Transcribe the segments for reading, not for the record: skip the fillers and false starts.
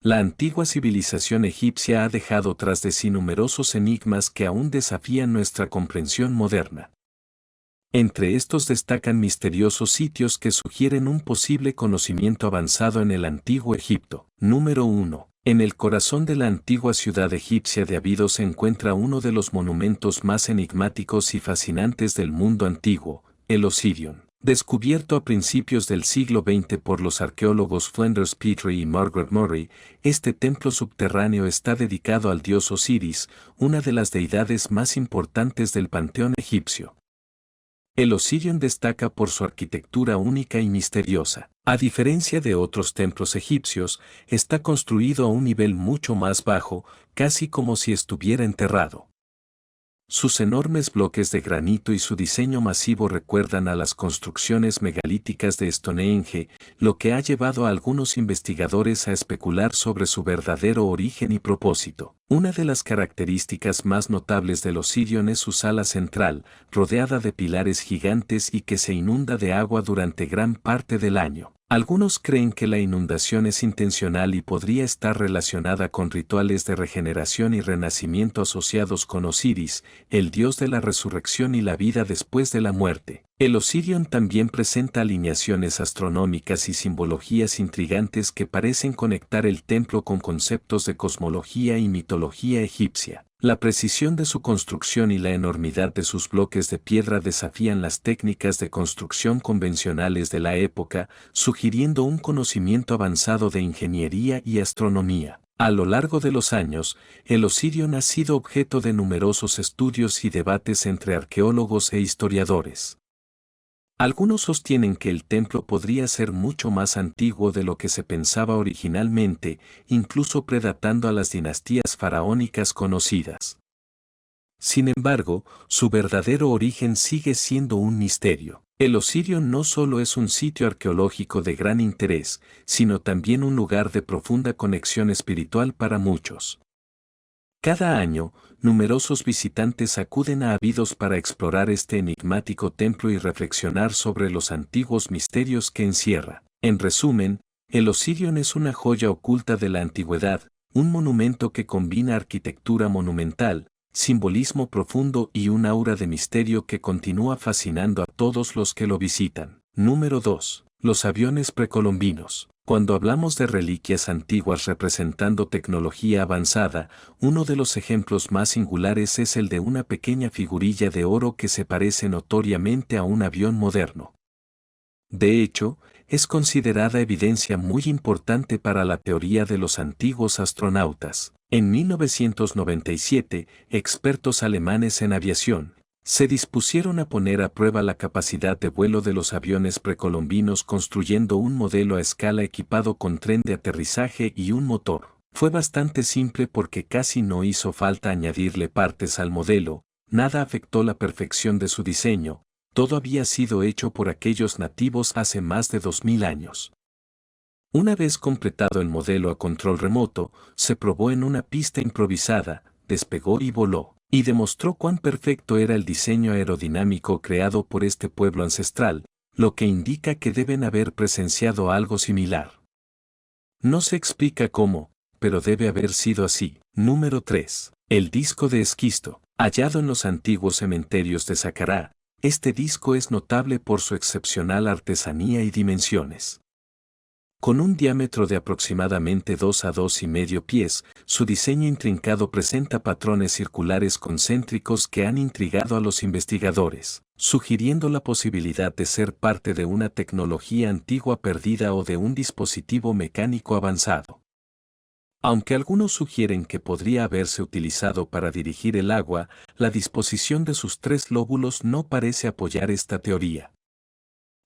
La antigua civilización egipcia ha dejado tras de sí numerosos enigmas que aún desafían nuestra comprensión moderna. Entre estos destacan misteriosos sitios que sugieren un posible conocimiento avanzado en el antiguo Egipto. Número 1. En el corazón de la antigua ciudad egipcia de Abidos se encuentra uno de los monumentos más enigmáticos y fascinantes del mundo antiguo, el Osirion. Descubierto a principios del siglo XX por los arqueólogos Flinders Petrie y Margaret Murray, este templo subterráneo está dedicado al dios Osiris, una de las deidades más importantes del panteón egipcio. El Osirion destaca por su arquitectura única y misteriosa. A diferencia de otros templos egipcios, está construido a un nivel mucho más bajo, casi como si estuviera enterrado. Sus enormes bloques de granito y su diseño masivo recuerdan a las construcciones megalíticas de Stonehenge, lo que ha llevado a algunos investigadores a especular sobre su verdadero origen y propósito. Una de las características más notables del Osirion es su sala central, rodeada de pilares gigantes y que se inunda de agua durante gran parte del año. Algunos creen que la inundación es intencional y podría estar relacionada con rituales de regeneración y renacimiento asociados con Osiris, el dios de la resurrección y la vida después de la muerte. El Osirion también presenta alineaciones astronómicas y simbologías intrigantes que parecen conectar el templo con conceptos de cosmología y mitología egipcia. La precisión de su construcción y la enormidad de sus bloques de piedra desafían las técnicas de construcción convencionales de la época, sugiriendo un conocimiento avanzado de ingeniería y astronomía. A lo largo de los años, el Osirion ha sido objeto de numerosos estudios y debates entre arqueólogos e historiadores. Algunos sostienen que el templo podría ser mucho más antiguo de lo que se pensaba originalmente, incluso predatando a las dinastías faraónicas conocidas. Sin embargo, su verdadero origen sigue siendo un misterio. El Osirion no solo es un sitio arqueológico de gran interés, sino también un lugar de profunda conexión espiritual para muchos. Cada año, numerosos visitantes acuden a Abidos para explorar este enigmático templo y reflexionar sobre los antiguos misterios que encierra. En resumen, el Osirion es una joya oculta de la antigüedad, un monumento que combina arquitectura monumental, simbolismo profundo y un aura de misterio que continúa fascinando a todos los que lo visitan. Número 2. Los aviones precolombinos. Cuando hablamos de reliquias antiguas representando tecnología avanzada, uno de los ejemplos más singulares es el de una pequeña figurilla de oro que se parece notoriamente a un avión moderno. De hecho, es considerada evidencia muy importante para la teoría de los antiguos astronautas. En 1997, expertos alemanes en aviación se dispusieron a poner a prueba la capacidad de vuelo de los aviones precolombinos construyendo un modelo a escala equipado con tren de aterrizaje y un motor. Fue bastante simple porque casi no hizo falta añadirle partes al modelo, nada afectó la perfección de su diseño, todo había sido hecho por aquellos nativos hace más de 2000 años. Una vez completado el modelo a control remoto, se probó en una pista improvisada, despegó y voló. Y demostró cuán perfecto era el diseño aerodinámico creado por este pueblo ancestral, lo que indica que deben haber presenciado algo similar. No se explica cómo, pero debe haber sido así. Número 3. El disco de esquisto. Hallado en los antiguos cementerios de Saqqarah, este disco es notable por su excepcional artesanía y dimensiones. Con un diámetro de aproximadamente 2 a 2,5 pies, su diseño intrincado presenta patrones circulares concéntricos que han intrigado a los investigadores, sugiriendo la posibilidad de ser parte de una tecnología antigua perdida o de un dispositivo mecánico avanzado. Aunque algunos sugieren que podría haberse utilizado para dirigir el agua, la disposición de sus 3 lóbulos no parece apoyar esta teoría.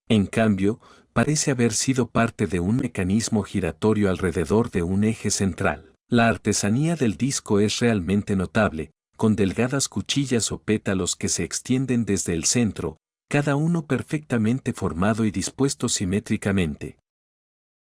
En cambio, parece haber sido parte de un mecanismo giratorio alrededor de un eje central. La artesanía del disco es realmente notable, con delgadas cuchillas o pétalos que se extienden desde el centro, cada uno perfectamente formado y dispuesto simétricamente.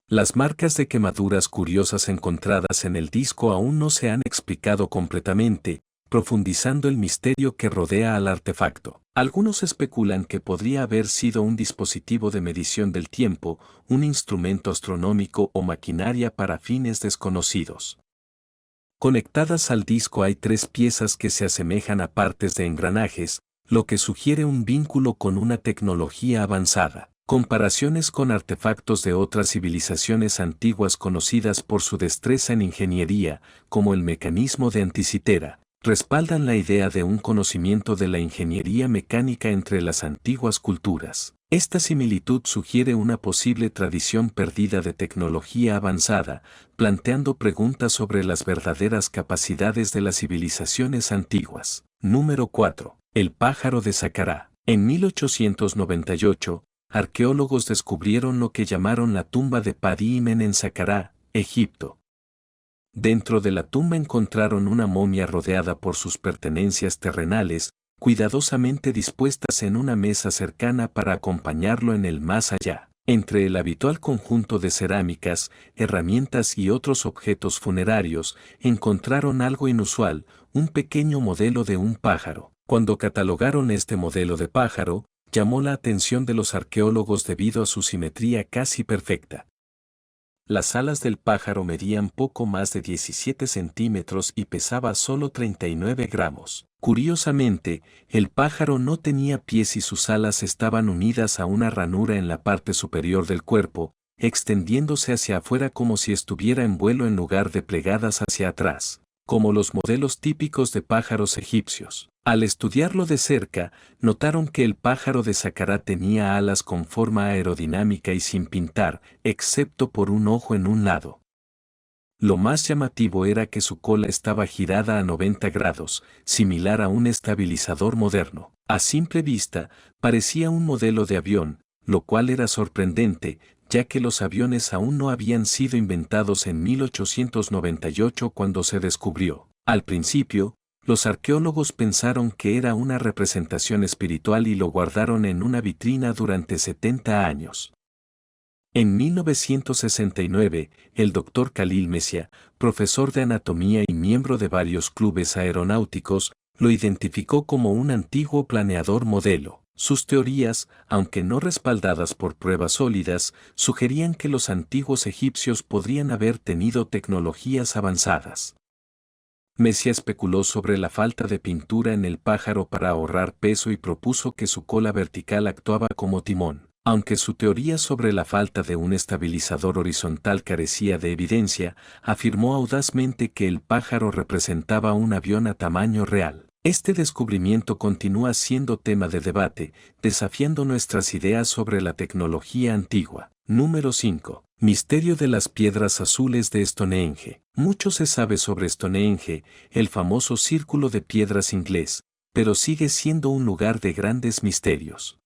Las marcas de quemaduras curiosas encontradas en el disco aún no se han explicado completamente, profundizando el misterio que rodea al artefacto. Algunos especulan que podría haber sido un dispositivo de medición del tiempo, un instrumento astronómico o maquinaria para fines desconocidos. Conectadas al disco hay 3 piezas que se asemejan a partes de engranajes, lo que sugiere un vínculo con una tecnología avanzada. Comparaciones con artefactos de otras civilizaciones antiguas conocidas por su destreza en ingeniería, como el mecanismo de Anticitera, respaldan la idea de un conocimiento de la ingeniería mecánica entre las antiguas culturas. Esta similitud sugiere una posible tradición perdida de tecnología avanzada, planteando preguntas sobre las verdaderas capacidades de las civilizaciones antiguas. Número 4. El pájaro de Saqqara. En 1898, arqueólogos descubrieron lo que llamaron la tumba de Padi-Imen en Saqqara, Egipto. Dentro de la tumba encontraron una momia rodeada por sus pertenencias terrenales, cuidadosamente dispuestas en una mesa cercana para acompañarlo en el más allá. Entre el habitual conjunto de cerámicas, herramientas y otros objetos funerarios, encontraron algo inusual, un pequeño modelo de un pájaro. Cuando catalogaron este modelo de pájaro, llamó la atención de los arqueólogos debido a su simetría casi perfecta. Las alas del pájaro medían poco más de 17 centímetros y pesaba solo 39 gramos. Curiosamente, el pájaro no tenía pies y sus alas estaban unidas a una ranura en la parte superior del cuerpo, extendiéndose hacia afuera como si estuviera en vuelo en lugar de plegadas hacia atrás, como los modelos típicos de pájaros egipcios. Al estudiarlo de cerca, notaron que el pájaro de Saqqara tenía alas con forma aerodinámica y sin pintar, excepto por un ojo en un lado. Lo más llamativo era que su cola estaba girada a 90 grados, similar a un estabilizador moderno. A simple vista, parecía un modelo de avión, lo cual era sorprendente, ya que los aviones aún no habían sido inventados en 1898 cuando se descubrió. Al principio, los arqueólogos pensaron que era una representación espiritual y lo guardaron en una vitrina durante 70 años. En 1969, el Dr. Khalil Messia, profesor de anatomía y miembro de varios clubes aeronáuticos, lo identificó como un antiguo planeador modelo. Sus teorías, aunque no respaldadas por pruebas sólidas, sugerían que los antiguos egipcios podrían haber tenido tecnologías avanzadas. Messia especuló sobre la falta de pintura en el pájaro para ahorrar peso y propuso que su cola vertical actuaba como timón. Aunque su teoría sobre la falta de un estabilizador horizontal carecía de evidencia, afirmó audazmente que el pájaro representaba un avión a tamaño real. Este descubrimiento continúa siendo tema de debate, desafiando nuestras ideas sobre la tecnología antigua. Número 5. Misterio de las piedras azules de Stonehenge. Mucho se sabe sobre Stonehenge, el famoso círculo de piedras inglés, pero sigue siendo un lugar de grandes misterios.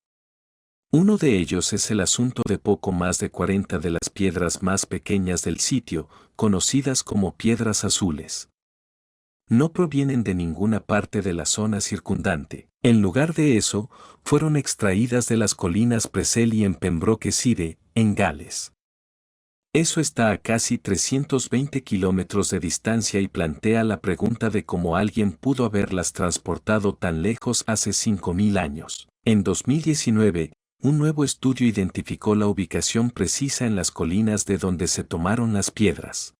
Uno de ellos es el asunto de poco más de 40 de las piedras más pequeñas del sitio, conocidas como piedras azules. No provienen de ninguna parte de la zona circundante. En lugar de eso, fueron extraídas de las colinas Preseli en Pembrokeshire, en Gales. Eso está a casi 320 kilómetros de distancia y plantea la pregunta de cómo alguien pudo haberlas transportado tan lejos hace 5.000 años. En 2019, un nuevo estudio identificó la ubicación precisa en las colinas de donde se tomaron las piedras.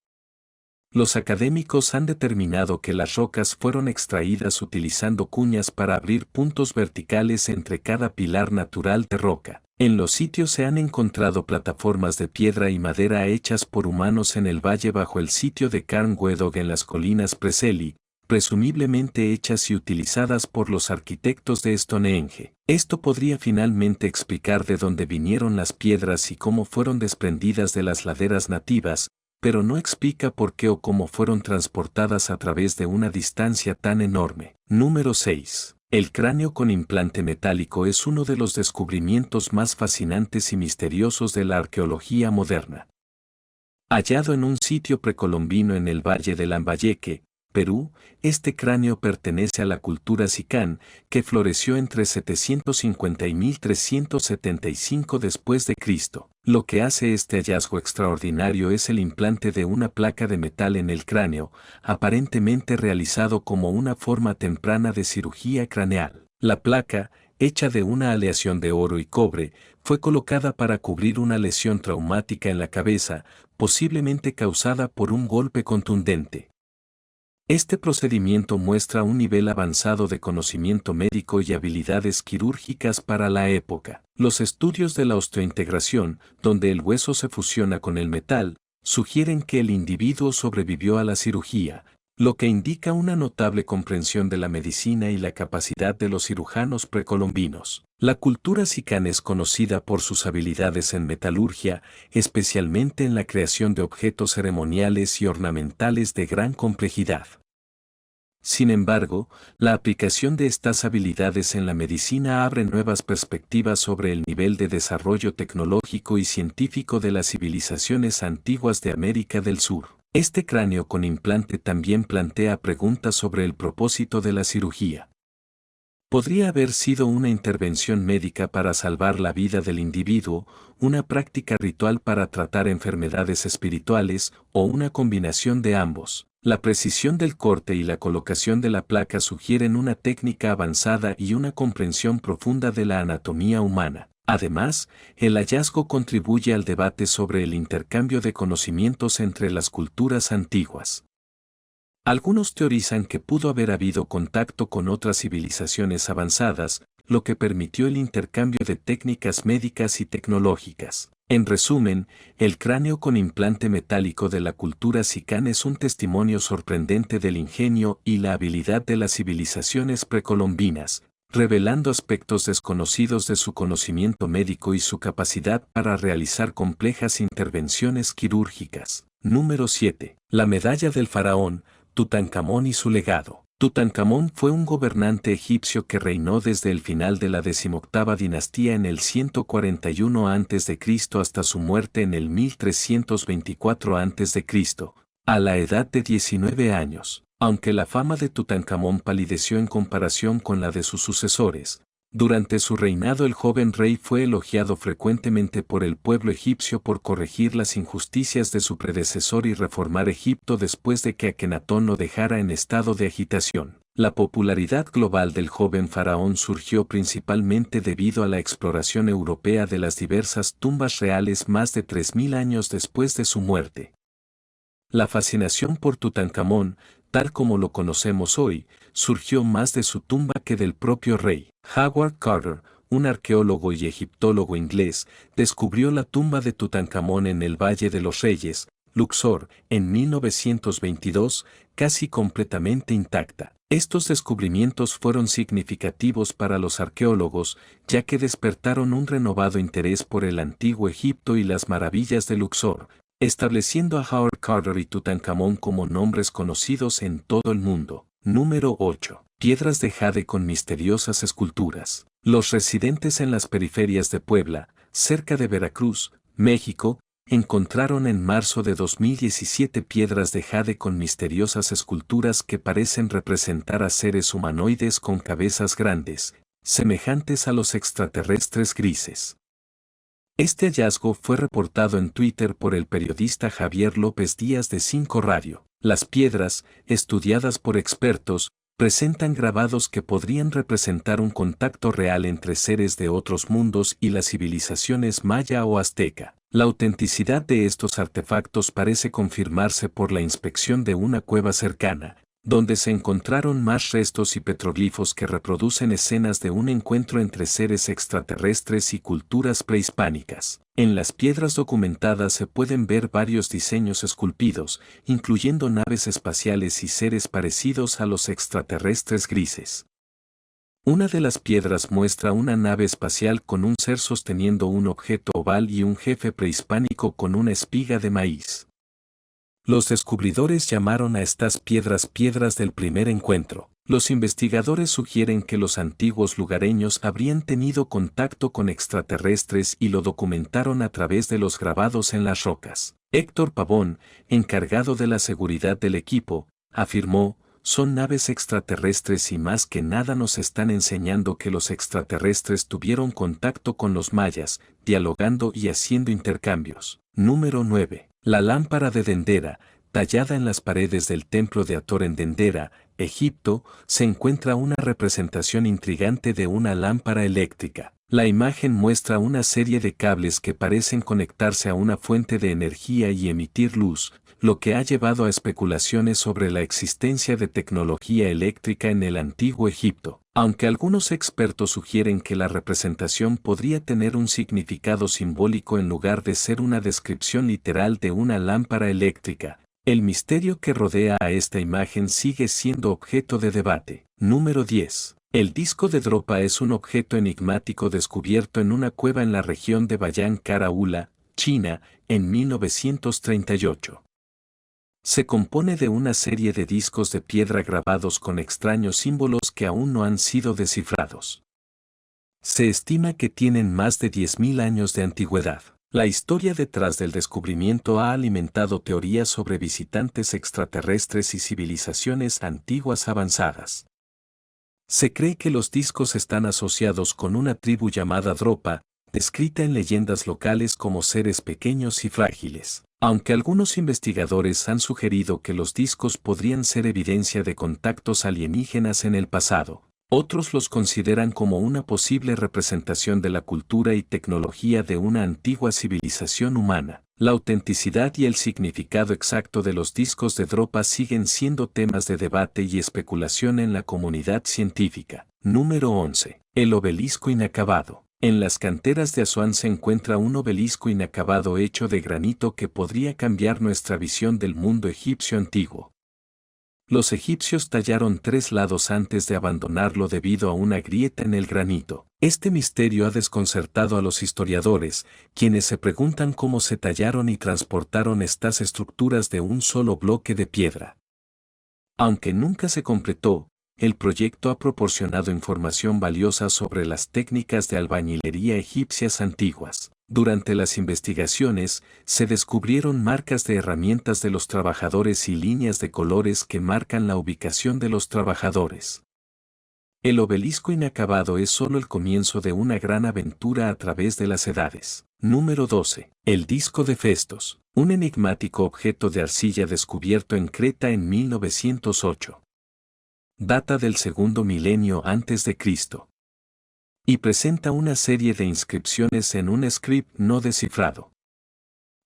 Los académicos han determinado que las rocas fueron extraídas utilizando cuñas para abrir puntos verticales entre cada pilar natural de roca. En los sitios se han encontrado plataformas de piedra y madera hechas por humanos en el valle bajo el sitio de Carn Wedog en las colinas Preseli, presumiblemente hechas y utilizadas por los arquitectos de Stonehenge. Esto podría finalmente explicar de dónde vinieron las piedras y cómo fueron desprendidas de las laderas nativas, pero no explica por qué o cómo fueron transportadas a través de una distancia tan enorme. Número 6. El cráneo con implante metálico es uno de los descubrimientos más fascinantes y misteriosos de la arqueología moderna. Hallado en un sitio precolombino en el valle de Lambayeque, Perú, este cráneo pertenece a la cultura Sicán, que floreció entre 750 y 1375 después de Cristo. Lo que hace este hallazgo extraordinario es el implante de una placa de metal en el cráneo, aparentemente realizado como una forma temprana de cirugía craneal. La placa, hecha de una aleación de oro y cobre, fue colocada para cubrir una lesión traumática en la cabeza, posiblemente causada por un golpe contundente. Este procedimiento muestra un nivel avanzado de conocimiento médico y habilidades quirúrgicas para la época. Los estudios de la osteointegración, donde el hueso se fusiona con el metal, sugieren que el individuo sobrevivió a la cirugía, lo que indica una notable comprensión de la medicina y la capacidad de los cirujanos precolombinos. La cultura Sicán es conocida por sus habilidades en metalurgia, especialmente en la creación de objetos ceremoniales y ornamentales de gran complejidad. Sin embargo, la aplicación de estas habilidades en la medicina abre nuevas perspectivas sobre el nivel de desarrollo tecnológico y científico de las civilizaciones antiguas de América del Sur. Este cráneo con implante también plantea preguntas sobre el propósito de la cirugía. Podría haber sido una intervención médica para salvar la vida del individuo, una práctica ritual para tratar enfermedades espirituales o una combinación de ambos. La precisión del corte y la colocación de la placa sugieren una técnica avanzada y una comprensión profunda de la anatomía humana. Además, el hallazgo contribuye al debate sobre el intercambio de conocimientos entre las culturas antiguas. Algunos teorizan que pudo haber habido contacto con otras civilizaciones avanzadas, lo que permitió el intercambio de técnicas médicas y tecnológicas. En resumen, el cráneo con implante metálico de la cultura Sicán es un testimonio sorprendente del ingenio y la habilidad de las civilizaciones precolombinas, revelando aspectos desconocidos de su conocimiento médico y su capacidad para realizar complejas intervenciones quirúrgicas. Número 7. La medalla del faraón, Tutankamón y su legado. Tutankamón fue un gobernante egipcio que reinó desde el final de la 18ª dinastía en el 141 a.C. hasta su muerte en el 1324 a.C., a la edad de 19 años. Aunque la fama de Tutankamón palideció en comparación con la de sus sucesores, durante su reinado el joven rey fue elogiado frecuentemente por el pueblo egipcio por corregir las injusticias de su predecesor y reformar Egipto después de que Akenatón lo dejara en estado de agitación. La popularidad global del joven faraón surgió principalmente debido a la exploración europea de las diversas tumbas reales más de 3000 años después de su muerte. La fascinación por Tutankamón, tal como lo conocemos hoy, surgió más de su tumba que del propio rey. Howard Carter, un arqueólogo y egiptólogo inglés, descubrió la tumba de Tutankamón en el Valle de los Reyes, Luxor, en 1922, casi completamente intacta. Estos descubrimientos fueron significativos para los arqueólogos, ya que despertaron un renovado interés por el antiguo Egipto y las maravillas de Luxor, estableciendo a Howard Carter y Tutankamón como nombres conocidos en todo el mundo. Número 8. Piedras de jade con misteriosas esculturas. Los residentes en las periferias de Puebla, cerca de Veracruz, México, encontraron en marzo de 2017 piedras de jade con misteriosas esculturas que parecen representar a seres humanoides con cabezas grandes, semejantes a los extraterrestres grises. Este hallazgo fue reportado en Twitter por el periodista Javier López Díaz de 5 Radio. Las piedras, estudiadas por expertos, presentan grabados que podrían representar un contacto real entre seres de otros mundos y las civilizaciones maya o azteca. La autenticidad de estos artefactos parece confirmarse por la inspección de una cueva cercana, donde se encontraron más restos y petroglifos que reproducen escenas de un encuentro entre seres extraterrestres y culturas prehispánicas. En las piedras documentadas se pueden ver varios diseños esculpidos, incluyendo naves espaciales y seres parecidos a los extraterrestres grises. Una de las piedras muestra una nave espacial con un ser sosteniendo un objeto oval y un jefe prehispánico con una espiga de maíz. Los descubridores llamaron a estas piedras piedras del primer encuentro. Los investigadores sugieren que los antiguos lugareños habrían tenido contacto con extraterrestres y lo documentaron a través de los grabados en las rocas. Héctor Pavón, encargado de la seguridad del equipo, afirmó: son naves extraterrestres y más que nada nos están enseñando que los extraterrestres tuvieron contacto con los mayas, dialogando y haciendo intercambios. Número 9. La lámpara de Dendera, tallada en las paredes del templo de Hathor en Dendera, Egipto, se encuentra una representación intrigante de una lámpara eléctrica. La imagen muestra una serie de cables que parecen conectarse a una fuente de energía y emitir luz, lo que ha llevado a especulaciones sobre la existencia de tecnología eléctrica en el antiguo Egipto. Aunque algunos expertos sugieren que la representación podría tener un significado simbólico en lugar de ser una descripción literal de una lámpara eléctrica, el misterio que rodea a esta imagen sigue siendo objeto de debate. Número 10. El disco de Dropa es un objeto enigmático descubierto en una cueva en la región de Bayan Karaula, China, en 1938. Se compone de una serie de discos de piedra grabados con extraños símbolos que aún no han sido descifrados. Se estima que tienen más de 10.000 años de antigüedad. La historia detrás del descubrimiento ha alimentado teorías sobre visitantes extraterrestres y civilizaciones antiguas avanzadas. Se cree que los discos están asociados con una tribu llamada Dropa, descrita en leyendas locales como seres pequeños y frágiles. Aunque algunos investigadores han sugerido que los discos podrían ser evidencia de contactos alienígenas en el pasado, otros los consideran como una posible representación de la cultura y tecnología de una antigua civilización humana. La autenticidad y el significado exacto de los discos de Dropa siguen siendo temas de debate y especulación en la comunidad científica. Número 11. El obelisco inacabado. En las canteras de Asuán se encuentra un obelisco inacabado hecho de granito que podría cambiar nuestra visión del mundo egipcio antiguo. Los egipcios tallaron 3 lados antes de abandonarlo debido a una grieta en el granito. Este misterio ha desconcertado a los historiadores, quienes se preguntan cómo se tallaron y transportaron estas estructuras de un solo bloque de piedra. Aunque nunca se completó, el proyecto ha proporcionado información valiosa sobre las técnicas de albañilería egipcias antiguas. Durante las investigaciones, se descubrieron marcas de herramientas de los trabajadores y líneas de colores que marcan la ubicación de los trabajadores. El obelisco inacabado es solo el comienzo de una gran aventura a través de las edades. Número 12. El disco de Festos, un enigmático objeto de arcilla descubierto en Creta en 1908. Data del segundo milenio antes de Cristo. Y presenta una serie de inscripciones en un script no descifrado.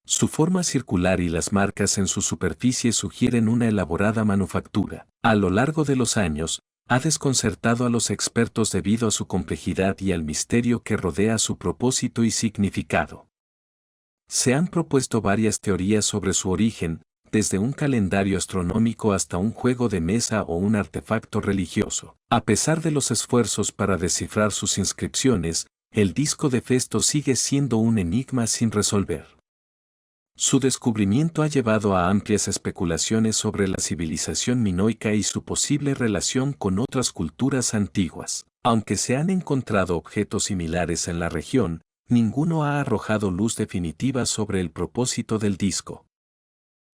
Su forma circular y las marcas en su superficie sugieren una elaborada manufactura. A lo largo de los años, ha desconcertado a los expertos debido a su complejidad y al misterio que rodea su propósito y significado. Se han propuesto varias teorías sobre su origen, desde un calendario astronómico hasta un juego de mesa o un artefacto religioso. A pesar de los esfuerzos para descifrar sus inscripciones, el disco de Festos sigue siendo un enigma sin resolver. Su descubrimiento ha llevado a amplias especulaciones sobre la civilización minoica y su posible relación con otras culturas antiguas. Aunque se han encontrado objetos similares en la región, ninguno ha arrojado luz definitiva sobre el propósito del disco.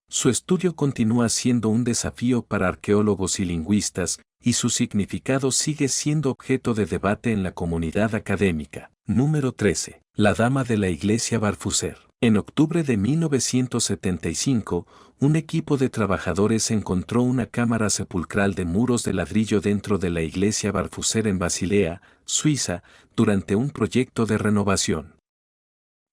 Su estudio continúa siendo un desafío para arqueólogos y lingüistas, y su significado sigue siendo objeto de debate en la comunidad académica. Número 13. La Dama de la Iglesia Barfuser. En octubre de 1975, un equipo de trabajadores encontró una cámara sepulcral de muros de ladrillo dentro de la iglesia Barfuser en Basilea, Suiza, durante un proyecto de renovación.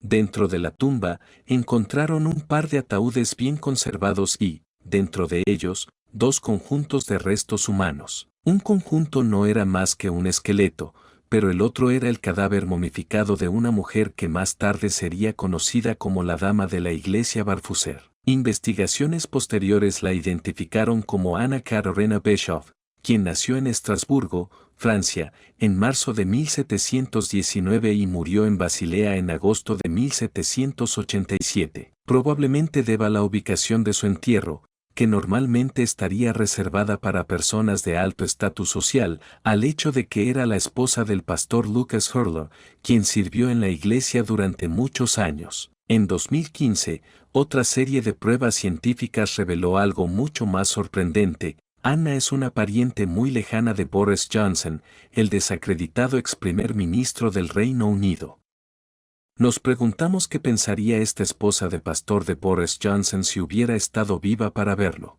Dentro de la tumba, encontraron un par de ataúdes bien conservados y, dentro de ellos, 2 conjuntos de restos humanos. Un conjunto no era más que un esqueleto, pero el otro era el cadáver momificado de una mujer que más tarde sería conocida como la Dama de la Iglesia Barfuser. Investigaciones posteriores la identificaron como Anna Carolina Bischoff, quien nació en Estrasburgo, Francia, en marzo de 1719 y murió en Basilea en agosto de 1787. Probablemente deba la ubicación de su entierro, que normalmente estaría reservada para personas de alto estatus social, al hecho de que era la esposa del pastor Lucas Hurler, quien sirvió en la iglesia durante muchos años. En 2015, otra serie de pruebas científicas reveló algo mucho más sorprendente. Anna es una pariente muy lejana de Boris Johnson, el desacreditado ex primer ministro del Reino Unido. Nos preguntamos qué pensaría esta esposa de pastor de Boris Johnson si hubiera estado viva para verlo.